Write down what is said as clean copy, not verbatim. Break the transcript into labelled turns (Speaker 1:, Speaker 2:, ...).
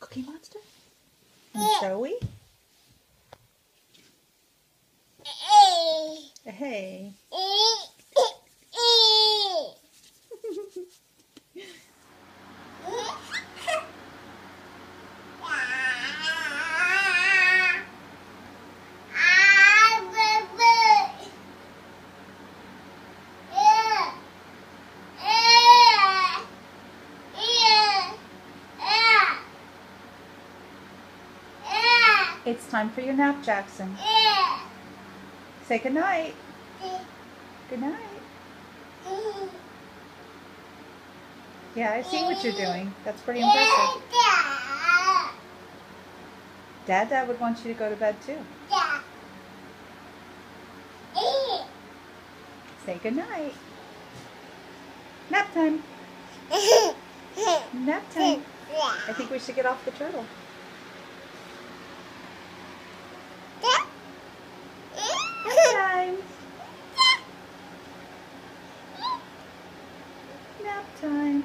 Speaker 1: Cookie Monster? And Zoe? Hey. It's time for your nap, Jackson. Say goodnight. Good night. Yeah, I see what you're doing. That's pretty impressive. Dad would want you to go to bed too. Say goodnight. Nap time. Nap time. I think we should get off the turtle. Nap time. Nap time.